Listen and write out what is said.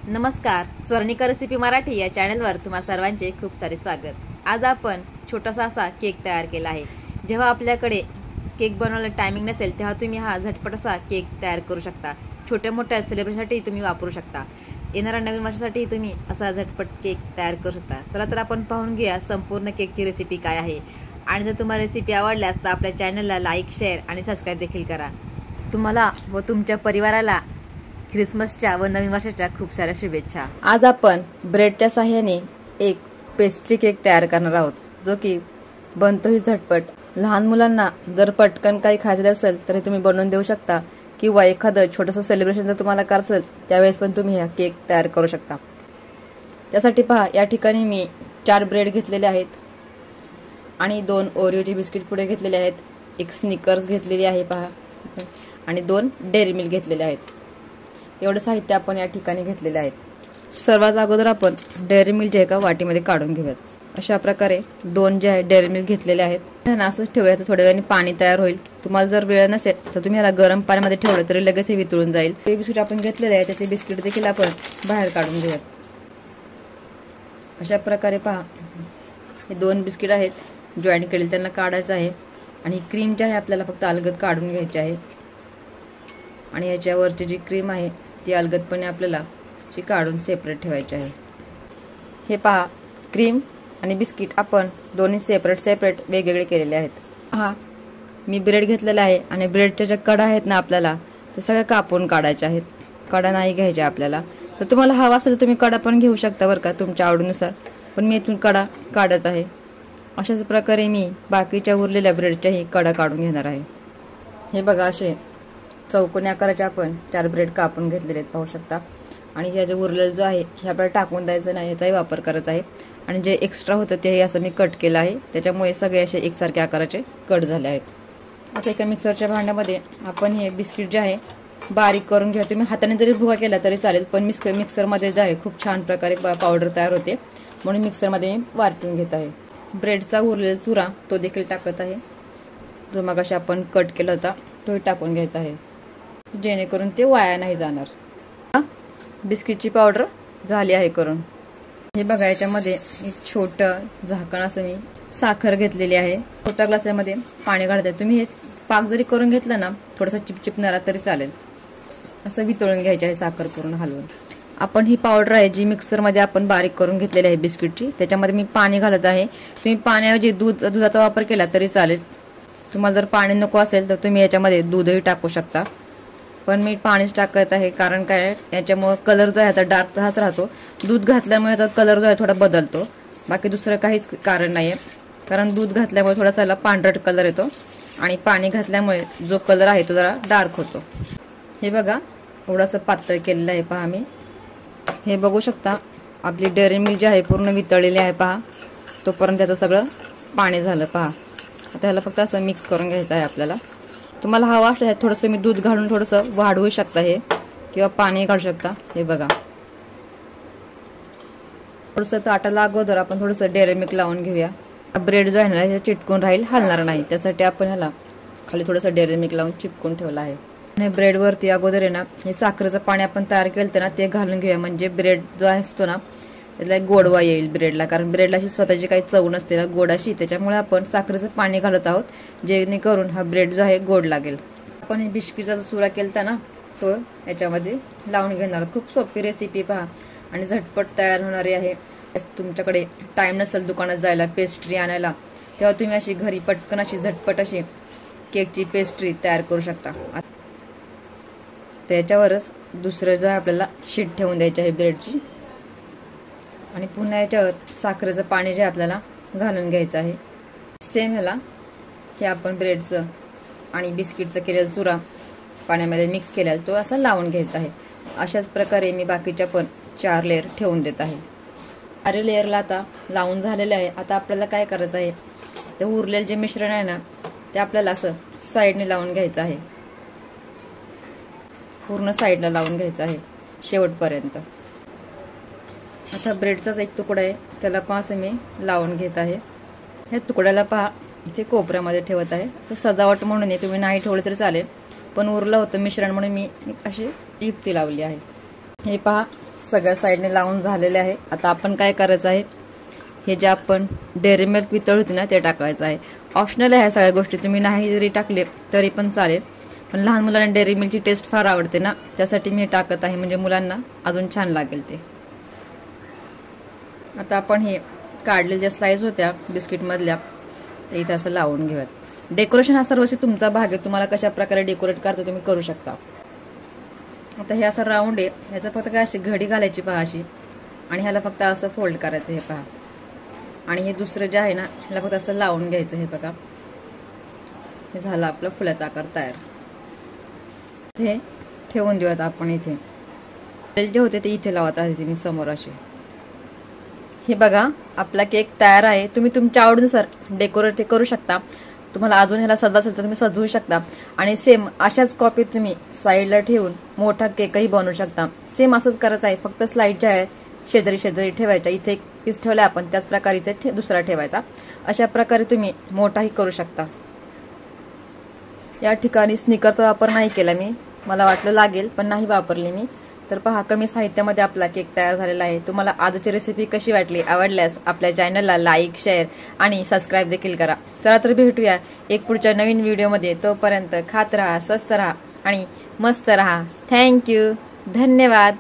नमस्कार, स्वर्णिका रेसिपी मराठी या चॅनलवर तुम्हा सर्वांचे खूप सारे स्वागत। आज आपण छोटासा असा केक तयार केला आहे। जेव्हा आपल्याकडे केक बनवायला टायमिंग नसेल तेव्हा तुम्ही हा झटपट असा केक तयार करू शकता। छोट्या मोठ्या सेलिब्रेशनसाठी तुम्ही वापरू शकता। येणाऱ्या नवीन वर्षासाठी तुम्ही असा झटपट केक तयार करू शकता। चला तर आपण पाहून घेऊया संपूर्ण केकची रेसिपी काय आहे। आणि जर तुम्हाला रेसिपी आवडल्यास तर आपल्या चॅनलला लाईक, शेअर आणि सबस्क्राइब देखील करा। तुम्हाला व तुमच्या परिवाराला क्रिसमसच्या व नवीन वर्षाच्या खूप साऱ्या शुभेच्छा। आज आपण ब्रेडच्या सहाय्याने एक पेस्ट्री केक तयार करणार आहोत, जो की बनतोही झटपट। लहान मुलांना जर पटकन काही खायचं असेल तर तुम्ही बनवून देऊ शकता, किंवा एखादं छोटंसं सेलिब्रेशन जर तुम्हाला करायचं असेल त्यावेळेस पण तुम्ही हा केक तयार करू शकता। त्यासाठी पहा, या ठिकाणी मी 4 ब्रेड घेतलेले आहेत आणि 2 ओरिओचे बिस्किट पुडे घेतलेले आहेत, एक स्निकर्स घेतलेली आहे पहा, आणि 2 डेअरी मिल्क घेतलेले आहेत। एवढं साहित्य आपण या ठिकाणी घेतलेले आहेत। सर्वात अगोदर आपण डेअरी मिल्क जे एका वाटीमध्ये काढून घेऊयात। अशा प्रकारे 2 जे आहे डेअरी मिल्क घेतलेले आहेत, त्यांना असंच ठेवायचं। थोड्या वेळाने पाणी तयार होईल। तुम्हाला जर वेळ नसेल तर तुम्ही याला गरम पाण्यामध्ये ठेवलं तरी लगेच हे वितळून जाईल। हे बिस्किट आपण घेतलेले आहे, त्यातले बिस्किट देखील आपण बाहेर काढून घेऊयात। अशा प्रकारे पहा, हे 2 बिस्किट आहेत जॉईंट केलेले, त्यांना काढायचं आहे। आणि क्रीम जी आहे आपल्याला फक्त अलगद काढून घ्यायची आहे, आणि याच्यावरची जी क्रीम आहे ती अलगदपणे आपल्याला ती काढून सेपरेट ठेवायची आहे। हे पहा, क्रीम आणि बिस्किट आपण दोन्ही सेपरेट वेगवेगळे केलेले आहेत। पहा, मी ब्रेड घेतलेला आहे आणि ब्रेडच्या ज्या कडा आहेत ना आपल्याला ते सगळं कापून काढायचे आहेत। कडा नाही घ्यायच्या आपल्याला। तर तुम्हाला हवा असेल तर तुम्ही कडा पण घेऊ शकता बरं का, तुमच्या आवडीनुसार, पण मी इथून कडा काढत आहे। अशाच प्रकारे मी बाकीच्या उरलेल्या ब्रेडच्याही कडा काढून घेणार आहे। हे बघा, असे चौकोनी आकाराचे आपण 4 ब्रेड कापून घेतलेले आहेत, पाहू शकता। आणि हे जे उरलेलं जो आहे हे आपल्याला टाकून द्यायचं नाही, याचाही वापर करायचा आहे। आणि जे एक्स्ट्रा होतं ते असं मी कट केलं आहे, त्याच्यामुळे सगळे असे एकसारखे आकाराचे कट झाले आहेत। आता एका मिक्सरच्या भांड्यामध्ये आपण हे बिस्किट जे आहे बारीक करून घ्या। तुम्ही हाताने जरी भुगा केला तरी चालेल, पण मिक्सरमध्ये जे आहे खूप छान प्रकारे पावडर तयार होते, म्हणून मिक्सरमध्ये मी वाटून घेत आहे। ब्रेडचा उरलेला चुरा तो देखील टाकत आहे, जो मगाशी आपण कट केला होता तोही टाकून घ्यायचा आहे, जेणेकरून ते वाया नाही जाणार। बिस्किटची पावडर झाली आहे करून। हे बघा, याच्यामध्ये एक छोटं झाकण असं मी साखर घेतलेली आहे। छोट्या ग्लासामध्ये पाणी घालते। तुम्ही हे पाक जरी करून घेतलं ना, थोडासा चिपचिपणारा तरी चालेल, असं वितळून घ्यायचे आहे साखर पूर्ण हलवून। आपण ही पावडर आहे जी मिक्सरमध्ये आपण बारीक करून घेतलेली आहे बिस्किटची, त्याच्यामध्ये मी पाणी घालत आहे। तुम्ही पाण्याऐवजी दुधाचा वापर केला तरी चालेल। तुम्हाला जर पाणी नको असेल तर तुम्ही याच्यामध्ये दूधही टाकू शकता, पण मी पाणीच टाकत आहे, कारण काय याच्यामुळे कलर जो आहे आता डार्क हाच राहतो। दूध घातल्यामुळे याचा कलर जो आहे थोडा बदलतो, बाकी दुसरं काहीच कारण नाहीये। कारण दूध घातल्यामुळे थोडासा पांढरट कलर येतो, आणि पाणी घातल्यामुळे जो कलर आहे तो जरा डार्क होतो। हे बघा, थोडंसं पातळ केलेलं आहे पहा मी। हे बघू शकता, आपली डेअरी मिल्क जी आहे पूर्ण वितळलेली आहे पहा, तोपर्यंत त्याचं सगळं पाणी झालं पहा। आता ह्याला फक्त असं मिक्स करून घ्यायचं आहे आपल्याला। तुम्हाला हवा असल्यास थोडंसं मी दूध घालून थोडंसं वाढवू शकता हे, किंवा पाणी घालू शकता। हे बघा, थोडंसं ताटाला अगोदर आपण थोडंसं डेअरी मिल्क लावून घेऊया। ब्रेड जो आहे ना हे चिटकून राहील, हलणार नाही, त्यासाठी आपण ह्याला खाली थोडंसं डेअरी मिल्क लावून चिपकून ठेवलं आहे। आणि ब्रेड वरती अगोदर आहे ना हे साखरेचं पाणी आपण तयार केलं ना ते घालून घेऊया, म्हणजे ब्रेड जो असतो ना त्याला गोडवा येईल ब्रेडला, कारण ब्रेडला अशी स्वतःची काही चव नसते ना गोडाशी, त्याच्यामुळे आपण साखरेचं पाणी घालत आहोत, जेणेकरून हा ब्रेड जो आहे गोड लागेल। आपण हे बिस्किटचा जो चुरा केलता ना तो याच्यामध्ये लावून घेणार आहोत। खूप सोपी रेसिपी पहा, आणि झटपट तयार होणारी आहे। तुमच्याकडे टाइम नसेल दुकानात जायला पेस्ट्री आणायला, तेव्हा तुम्ही अशी घरी पटकन अशी झटपट अशी केकची पेस्ट्री तयार करू शकता। त्याच्यावरच दुसरं जो आहे आपल्याला शीट ठेवून द्यायची आहे ब्रेडची, आणि पुन्हा याच्यावर साखरेचं पाणी जे आपल्याला घालून घ्यायचं आहे। सेम ह्याला हे आपण ब्रेडचं आणि बिस्किटचं केलेलं चुरा पाण्यामध्ये मिक्स केलेला तो असा लावून घ्यायचा आहे। अशाच प्रकारे मी बाकीच्या पण 4 लेअर ठेवून देत आहे। 4 लेअरला आता लावून झालेले आहे। आता आपल्याला काय करायचं आहे, ते उरलेलं जे मिश्रण आहे ना ते आपल्याला असं साईडने लावून घ्यायचं आहे, पूर्ण साईडला लावून घ्यायचं आहे शेवटपर्यंत। आता ब्रेडचाच एक तुकडा आहे त्याला पण असं मी लावून घेत आहे। ह्या तुकड्याला पहा इथे कोपऱ्यामध्ये ठेवत आहे, तर सजावट म्हणून तुम्ही नाही ठेवलं तरी चालेल, पण उरलं होतं मिश्रण म्हणून मी अशी युक्ती लावली आहे। हे पहा, सगळ्या साईडने लावून झालेले आहे। आता आपण काय करायचं आहे, हे जे आपण डेअरी मिल्क वितळ होती ना ते टाकायचं आहे। ऑप्शनल आहे ह्या सगळ्या गोष्टी, तुम्ही नाही जरी टाकले तरी पण चालेल, पण लहान मुलांना डेअरी मिल्कची टेस्ट फार आवडते ना, त्यासाठी मी हे टाकत आहे, म्हणजे मुलांना अजून छान लागेल ते। आता आपण हे काढलेल्या ज्या स्लाइस होत्या बिस्किट मधल्या ते इथे असं लावून घेऊयात। डेकोरेशन हा सर्वस्वी तुमचा भाग आहे, तुम्हाला कशा प्रकारे डेकोरेट करता तुम्ही करू शकता। आता हे असं राऊंड आहे, ह्याचा फक्त काय अशी घडी घालायची पहा अशी, आणि ह्याला फक्त असं फोल्ड करायचं हे पहा, आणि हे दुसरं जे आहे ना ह्याला फक्त असं लावून घ्यायचं हे बघा। हे झालं आपलं फुलाचा आकार तयार। हे ठेवून देऊयात आपण इथे। जे होते ते इथे लावत आहे मी समोर असे। हे बघा आपला केक तयार आहे। तुम्ही तुमच्या आवडीनुसार डेकोरेट करू शकता, तुम्हाला अजून ह्याला सजवा असेल तर तुम्ही सजवू शकता, आणि सेम अशाच कॉपी तुम्ही साईडला ठेवून मोठा केकही बनवू शकता। सेम असंच करायचं आहे, फक्त स्लाइड ज्या आहे शेजारी शेजारी ठेवायच्या। इथे एक पीस ठेवला आपण, त्याच प्रकारे इथे दुसरा ठेवायचा। अशा प्रकारे तुम्ही मोठाही करू शकता। या ठिकाणी स्निकरचा वापर नाही केला मी, मला वाटलं लागेल पण नाही वापरली मी। तर पहा कमी साहित्यामध्ये आपला केक तयार झालेला आहे। तुम्हाला आजची रेसिपी कशी वाटली, आवडल्यास आपल्या चॅनलला लाईक, शेअर आणि सबस्क्राईब देखील करा। चला तर भेटूया एक पुढच्या नवीन व्हिडिओमध्ये। तोपर्यंत खात राहा, स्वस्त राहा आणि मस्त राहा। थँक्यू, धन्यवाद।